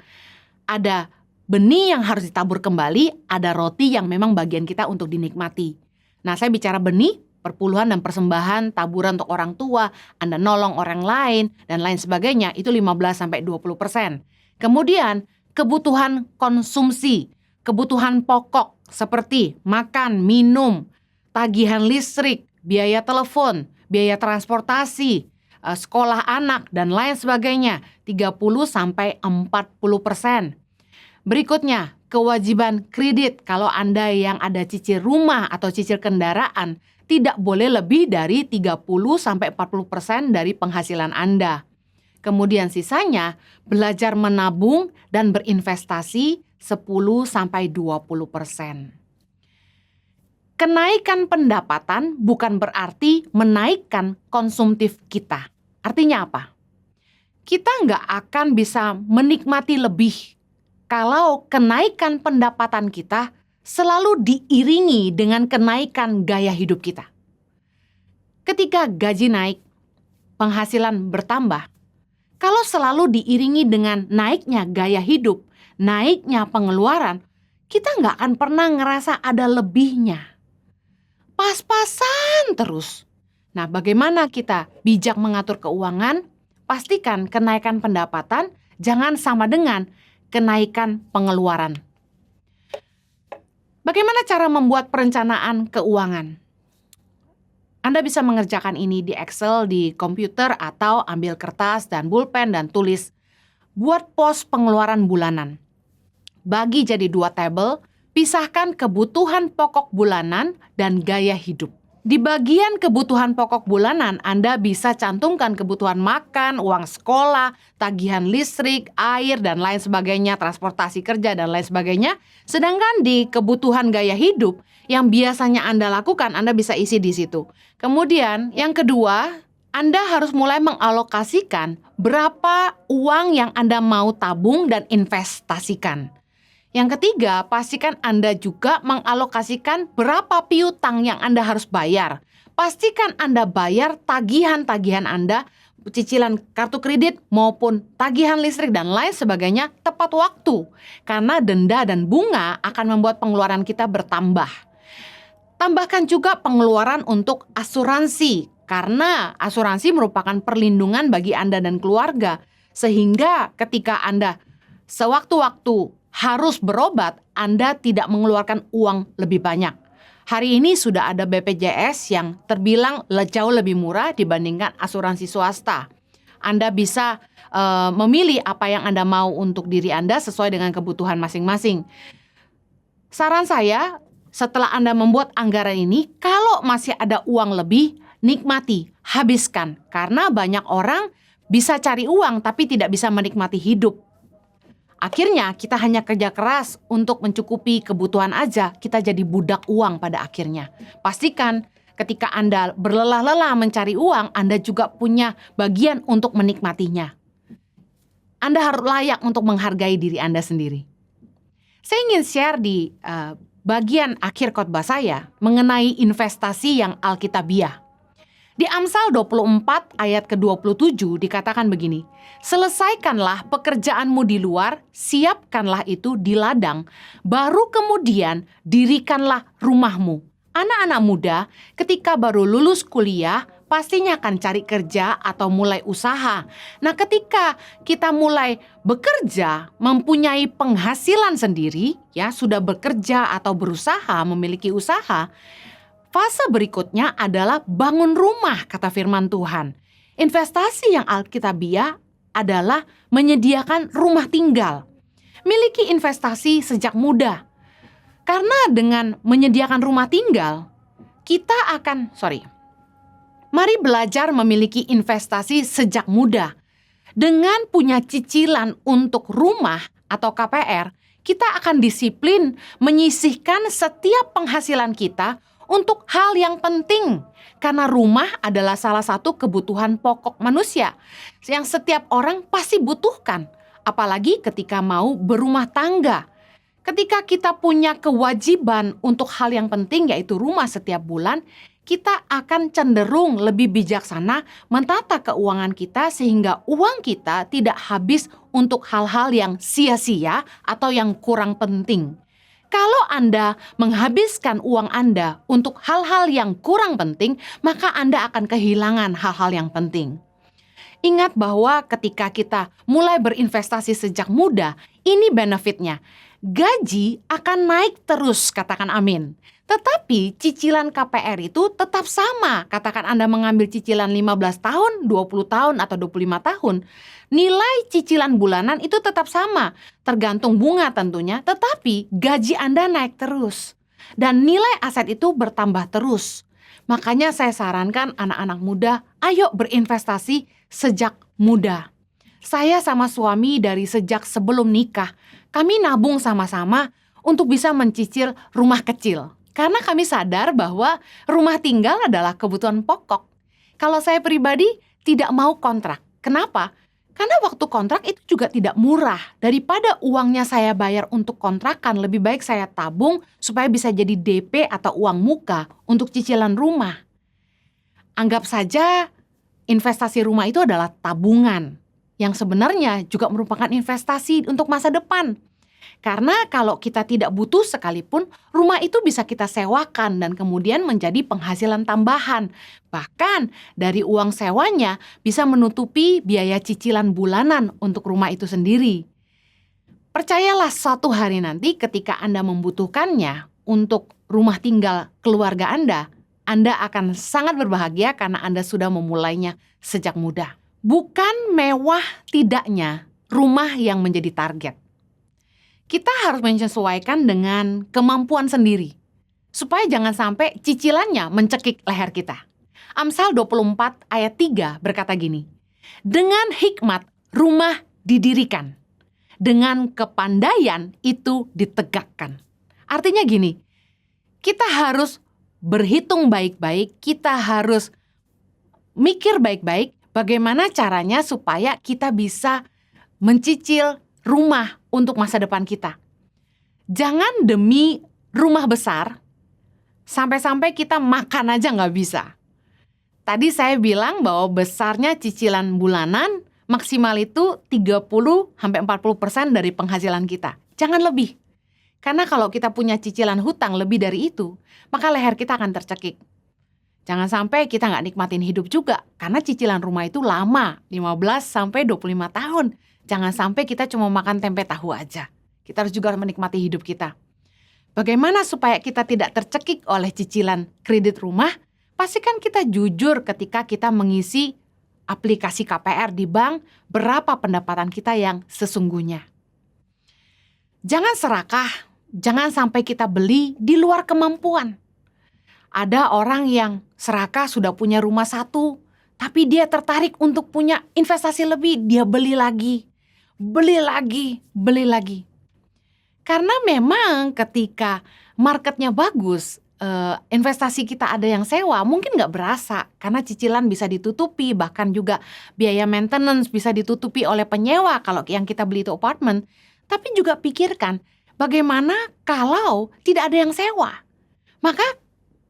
Speaker 7: ada benih yang harus ditabur kembali, ada roti yang memang bagian kita untuk dinikmati. Nah, saya bicara benih, perpuluhan dan persembahan, taburan untuk orang tua, Anda nolong orang lain, dan lain sebagainya, itu 15-20%. Kemudian, kebutuhan konsumsi, kebutuhan pokok seperti makan, minum, tagihan listrik, biaya telepon, biaya transportasi, sekolah anak, dan lain sebagainya, 30-40%. Berikutnya, kewajiban kredit. Kalau Anda yang ada cicil rumah atau cicil kendaraan, tidak boleh lebih dari 30-40% dari penghasilan Anda. Kemudian sisanya, belajar menabung dan berinvestasi 10-20%. Kenaikan pendapatan bukan berarti menaikkan konsumtif kita. Artinya apa? Kita nggak akan bisa menikmati lebih kalau kenaikan pendapatan kita selalu diiringi dengan kenaikan gaya hidup kita. Ketika gaji naik, penghasilan bertambah. Kalau selalu diiringi dengan naiknya gaya hidup, naiknya pengeluaran, kita nggak akan pernah ngerasa ada lebihnya. Pas-pasan terus. Nah, bagaimana kita bijak mengatur keuangan? Pastikan kenaikan pendapatan jangan sama dengan kenaikan pengeluaran. Bagaimana cara membuat perencanaan keuangan? Anda bisa mengerjakan ini di Excel, di komputer, atau ambil kertas dan pulpen dan tulis. Buat pos pengeluaran bulanan. Bagi jadi 2 tabel, pisahkan kebutuhan pokok bulanan dan gaya hidup. Di bagian kebutuhan pokok bulanan, Anda bisa cantumkan kebutuhan makan, uang sekolah, tagihan listrik, air, dan lain sebagainya, transportasi kerja, dan lain sebagainya. Sedangkan di kebutuhan gaya hidup, yang biasanya Anda lakukan, Anda bisa isi di situ. Kemudian, yang kedua, Anda harus mulai mengalokasikan berapa uang yang Anda mau tabung dan investasikan. Yang ketiga, pastikan Anda juga mengalokasikan berapa piutang yang Anda harus bayar. Pastikan Anda bayar tagihan-tagihan Anda, cicilan kartu kredit maupun tagihan listrik dan lain sebagainya tepat waktu. Karena denda dan bunga akan membuat pengeluaran kita bertambah. Tambahkan juga pengeluaran untuk asuransi, karena asuransi merupakan perlindungan bagi Anda dan keluarga. Sehingga ketika Anda sewaktu-waktu harus berobat, Anda tidak mengeluarkan uang lebih banyak. Hari ini sudah ada BPJS yang terbilang jauh lebih murah dibandingkan asuransi swasta. Anda bisa memilih apa yang Anda mau untuk diri Anda sesuai dengan kebutuhan masing-masing. Saran saya, setelah Anda membuat anggaran ini, kalau masih ada uang lebih, nikmati, habiskan. Karena banyak orang bisa cari uang tapi tidak bisa menikmati hidup. Akhirnya kita hanya kerja keras untuk mencukupi kebutuhan aja, kita jadi budak uang pada akhirnya. Pastikan ketika Anda berlelah-lelah mencari uang, Anda juga punya bagian untuk menikmatinya. Anda harus layak untuk menghargai diri Anda sendiri. Saya ingin share di bagian akhir khotbah saya mengenai investasi yang alkitabiah. Di Amsal 24 ayat ke-27 dikatakan begini, selesaikanlah pekerjaanmu di luar, siapkanlah itu di ladang, baru kemudian dirikanlah rumahmu. Anak-anak muda ketika baru lulus kuliah pastinya akan cari kerja atau mulai usaha. Nah, ketika kita mulai bekerja, mempunyai penghasilan sendiri, ya sudah bekerja atau berusaha, memiliki usaha, fase berikutnya adalah bangun rumah, kata firman Tuhan. Investasi yang alkitabiah adalah menyediakan rumah tinggal. Miliki investasi sejak muda. Karena dengan menyediakan rumah tinggal, mari belajar memiliki investasi sejak muda. Dengan punya cicilan untuk rumah atau KPR, kita akan disiplin menyisihkan setiap penghasilan kita untuk hal yang penting. Karena rumah adalah salah satu kebutuhan pokok manusia yang setiap orang pasti butuhkan. Apalagi ketika mau berumah tangga. Ketika kita punya kewajiban untuk hal yang penting yaitu rumah setiap bulan, kita akan cenderung lebih bijaksana mentata keuangan kita sehingga uang kita tidak habis untuk hal-hal yang sia-sia atau yang kurang penting. Kalau Anda menghabiskan uang Anda untuk hal-hal yang kurang penting, maka Anda akan kehilangan hal-hal yang penting. Ingat bahwa ketika kita mulai berinvestasi sejak muda, ini benefitnya. Gaji akan naik terus, katakan amin. Tetapi cicilan KPR itu tetap sama. Katakan Anda mengambil cicilan 15 tahun, 20 tahun, atau 25 tahun. Nilai cicilan bulanan itu tetap sama. Tergantung bunga tentunya, tetapi gaji Anda naik terus. Dan nilai aset itu bertambah terus. Makanya saya sarankan anak-anak muda, ayo berinvestasi sejak muda. Saya sama suami dari sejak sebelum nikah, kami nabung sama-sama untuk bisa mencicil rumah kecil. Karena kami sadar bahwa rumah tinggal adalah kebutuhan pokok. Kalau saya pribadi tidak mau kontrak. Kenapa? Karena waktu kontrak itu juga tidak murah. Daripada uangnya saya bayar untuk kontrakan, lebih baik saya tabung supaya bisa jadi DP atau uang muka untuk cicilan rumah. Anggap saja investasi rumah itu adalah tabungan, yang sebenarnya juga merupakan investasi untuk masa depan. Karena kalau kita tidak butuh sekalipun, rumah itu bisa kita sewakan dan kemudian menjadi penghasilan tambahan. Bahkan dari uang sewanya bisa menutupi biaya cicilan bulanan untuk rumah itu sendiri. Percayalah suatu hari nanti ketika Anda membutuhkannya untuk rumah tinggal keluarga Anda akan sangat berbahagia karena Anda sudah memulainya sejak muda. Bukan mewah tidaknya rumah yang menjadi target. Kita harus menyesuaikan dengan kemampuan sendiri, supaya jangan sampai cicilannya mencekik leher kita. Amsal 24 ayat 3 berkata gini, dengan hikmat rumah didirikan, dengan kepandaian itu ditegakkan. Artinya gini, kita harus berhitung baik-baik, kita harus mikir baik-baik bagaimana caranya supaya kita bisa mencicil rumah untuk masa depan kita. Jangan demi rumah besar, sampai-sampai kita makan aja nggak bisa. Tadi saya bilang bahwa besarnya cicilan bulanan maksimal itu 30-40% dari penghasilan kita. Jangan lebih. Karena kalau kita punya cicilan hutang lebih dari itu, maka leher kita akan tercekik. Jangan sampai kita nggak nikmatin hidup juga, karena cicilan rumah itu lama, 15-25 tahun. Jangan sampai kita cuma makan tempe tahu aja. Kita harus juga menikmati hidup kita. Bagaimana supaya kita tidak tercekik oleh cicilan kredit rumah? Pastikan kita jujur ketika kita mengisi aplikasi KPR di bank, berapa pendapatan kita yang sesungguhnya. Jangan serakah, jangan sampai kita beli di luar kemampuan. Ada orang yang serakah sudah punya rumah satu, tapi dia tertarik untuk punya investasi lebih, dia beli lagi. Beli lagi. Karena memang ketika marketnya bagus, investasi kita ada yang sewa, mungkin nggak berasa. Karena cicilan bisa ditutupi, bahkan juga biaya maintenance bisa ditutupi oleh penyewa kalau yang kita beli itu apartemen. Tapi juga pikirkan, bagaimana kalau tidak ada yang sewa? Maka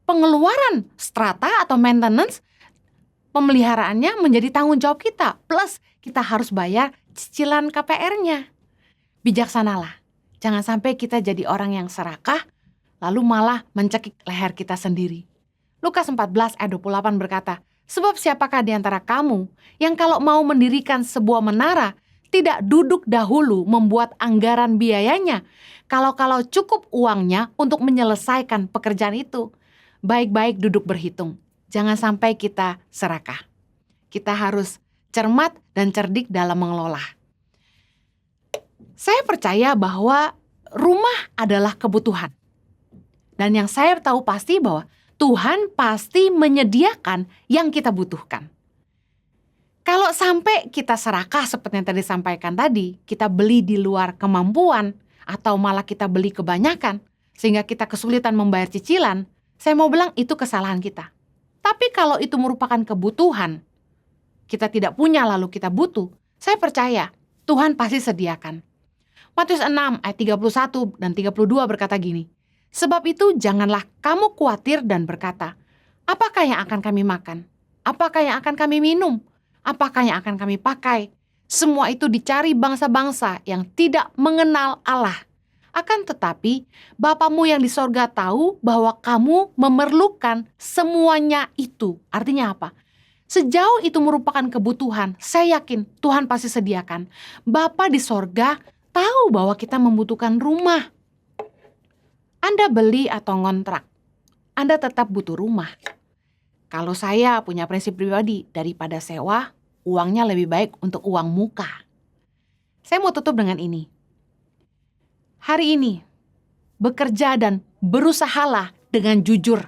Speaker 7: pengeluaran strata atau maintenance pemeliharaannya menjadi tanggung jawab kita. Plus kita harus bayar cicilan KPR-nya. Bijaksanalah. Jangan sampai kita jadi orang yang serakah, lalu malah mencekik leher kita sendiri. Lukas 14 ayat 28 berkata, sebab siapakah di antara kamu yang kalau mau mendirikan sebuah menara, tidak duduk dahulu membuat anggaran biayanya, kalau cukup uangnya untuk menyelesaikan pekerjaan itu. Baik-baik duduk berhitung. Jangan sampai kita serakah. Kita harus cermat dan cerdik dalam mengelola. Saya percaya bahwa rumah adalah kebutuhan. Dan yang saya tahu pasti bahwa Tuhan pasti menyediakan yang kita butuhkan. Kalau sampai kita serakah seperti yang tadi disampaikan tadi, kita beli di luar kemampuan, atau malah kita beli kebanyakan, sehingga kita kesulitan membayar cicilan, saya mau bilang itu kesalahan kita. Tapi kalau itu merupakan kebutuhan, kita tidak punya lalu kita butuh, saya percaya Tuhan pasti sediakan. Matius 6 ayat 31 dan 32 berkata gini, sebab itu janganlah kamu khawatir dan berkata, apakah yang akan kami makan? Apakah yang akan kami minum? Apakah yang akan kami pakai? Semua itu dicari bangsa-bangsa yang tidak mengenal Allah. Akan tetapi, Bapamu yang di sorga tahu bahwa kamu memerlukan semuanya itu. Artinya apa? Sejauh itu merupakan kebutuhan, saya yakin Tuhan pasti sediakan. Bapa di sorga tahu bahwa kita membutuhkan rumah. Anda beli atau ngontrak, Anda tetap butuh rumah. Kalau saya punya prinsip pribadi, daripada sewa, uangnya lebih baik untuk uang muka. Saya mau tutup dengan ini. Hari ini, bekerja dan berusahalah dengan jujur.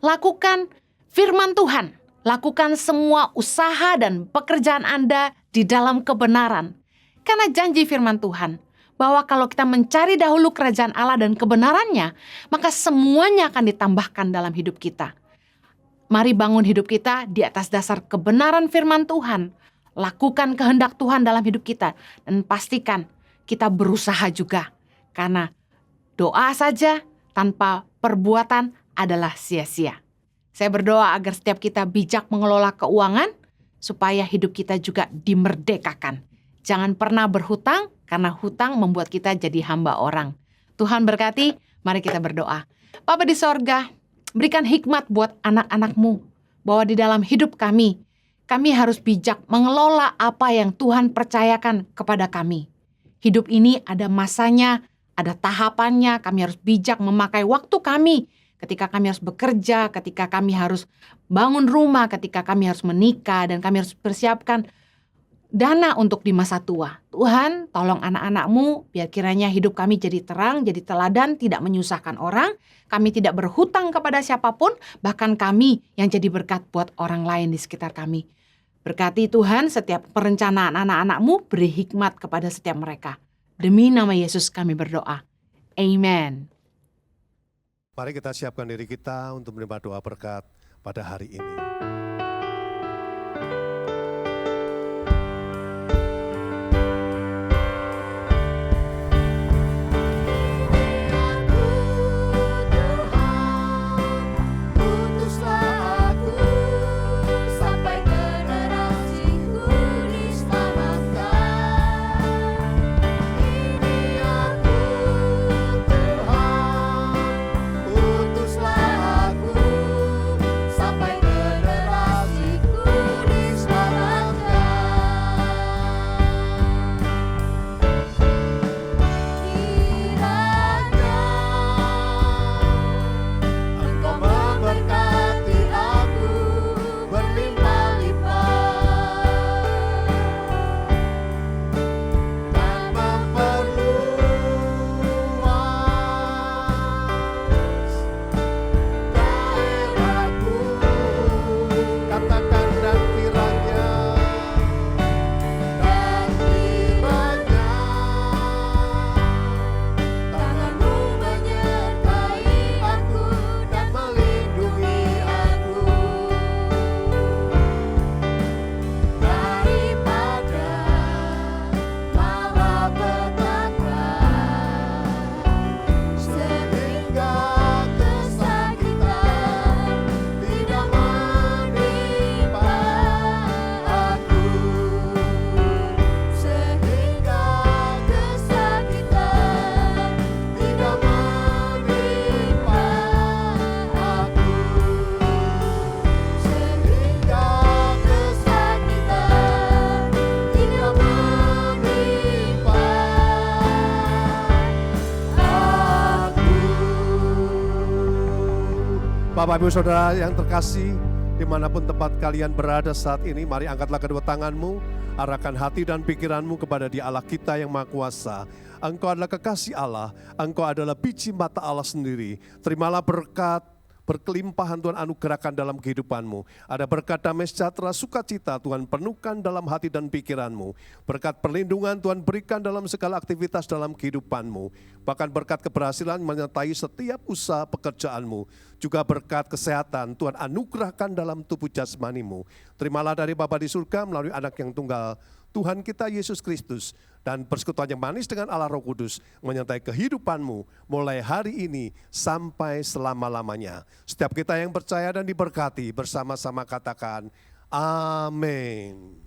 Speaker 7: Lakukan firman Tuhan. Lakukan semua usaha dan pekerjaan Anda di dalam kebenaran. Karena janji firman Tuhan, bahwa kalau kita mencari dahulu kerajaan Allah dan kebenarannya, maka semuanya akan ditambahkan dalam hidup kita. Mari bangun hidup kita di atas dasar kebenaran firman Tuhan. Lakukan kehendak Tuhan dalam hidup kita. Dan pastikan kita berusaha juga. Karena doa saja tanpa perbuatan adalah sia-sia. Saya berdoa agar setiap kita bijak mengelola keuangan, supaya hidup kita juga dimerdekakan. Jangan pernah berhutang, karena hutang membuat kita jadi hamba orang. Tuhan berkati, mari kita berdoa. Bapa di sorga, berikan hikmat buat anak-anak-Mu, bahwa di dalam hidup kami harus bijak mengelola apa yang Tuhan percayakan kepada kami. Hidup ini ada masanya, ada tahapannya, kami harus bijak memakai waktu kami, ketika kami harus bekerja, ketika kami harus bangun rumah, ketika kami harus menikah, dan kami harus persiapkan dana untuk di masa tua. Tuhan, tolong anak-anak-Mu, biar kiranya hidup kami jadi terang, jadi teladan, tidak menyusahkan orang. Kami tidak berhutang kepada siapapun, bahkan kami yang jadi berkat buat orang lain di sekitar kami. Berkati Tuhan setiap perencanaan anak-anak-Mu, beri hikmat kepada setiap mereka. Demi nama Yesus kami berdoa. Amen.
Speaker 8: Mari kita siapkan diri kita untuk menerima doa berkat pada hari ini.
Speaker 9: Utuslah aku sampai generasi
Speaker 8: Bapak Ibu Saudara yang terkasih, dimanapun tempat kalian berada saat ini, mari angkatlah kedua tanganmu, arahkan hati dan pikiranmu kepada Dia Allah kita yang Maha Kuasa. Engkau adalah kekasih Allah, Engkau adalah biji mata Allah sendiri. Terimalah berkat, berkelimpahan Tuhan anugerahkan dalam kehidupanmu. Ada berkat damai sejahtera, sukacita Tuhan penuhkan dalam hati dan pikiranmu. Berkat perlindungan Tuhan berikan dalam segala aktivitas dalam kehidupanmu. Bahkan berkat keberhasilan menyertai setiap usaha pekerjaanmu. Juga berkat kesehatan Tuhan anugerahkan dalam tubuh jasmanimu. Terimalah dari Bapa di surga melalui anak yang tunggal, Tuhan kita Yesus Kristus, dan persekutuan yang manis dengan Allah Roh Kudus menyertai kehidupanmu mulai hari ini sampai selama-lamanya. Setiap kita yang percaya dan diberkati bersama-sama katakan amin.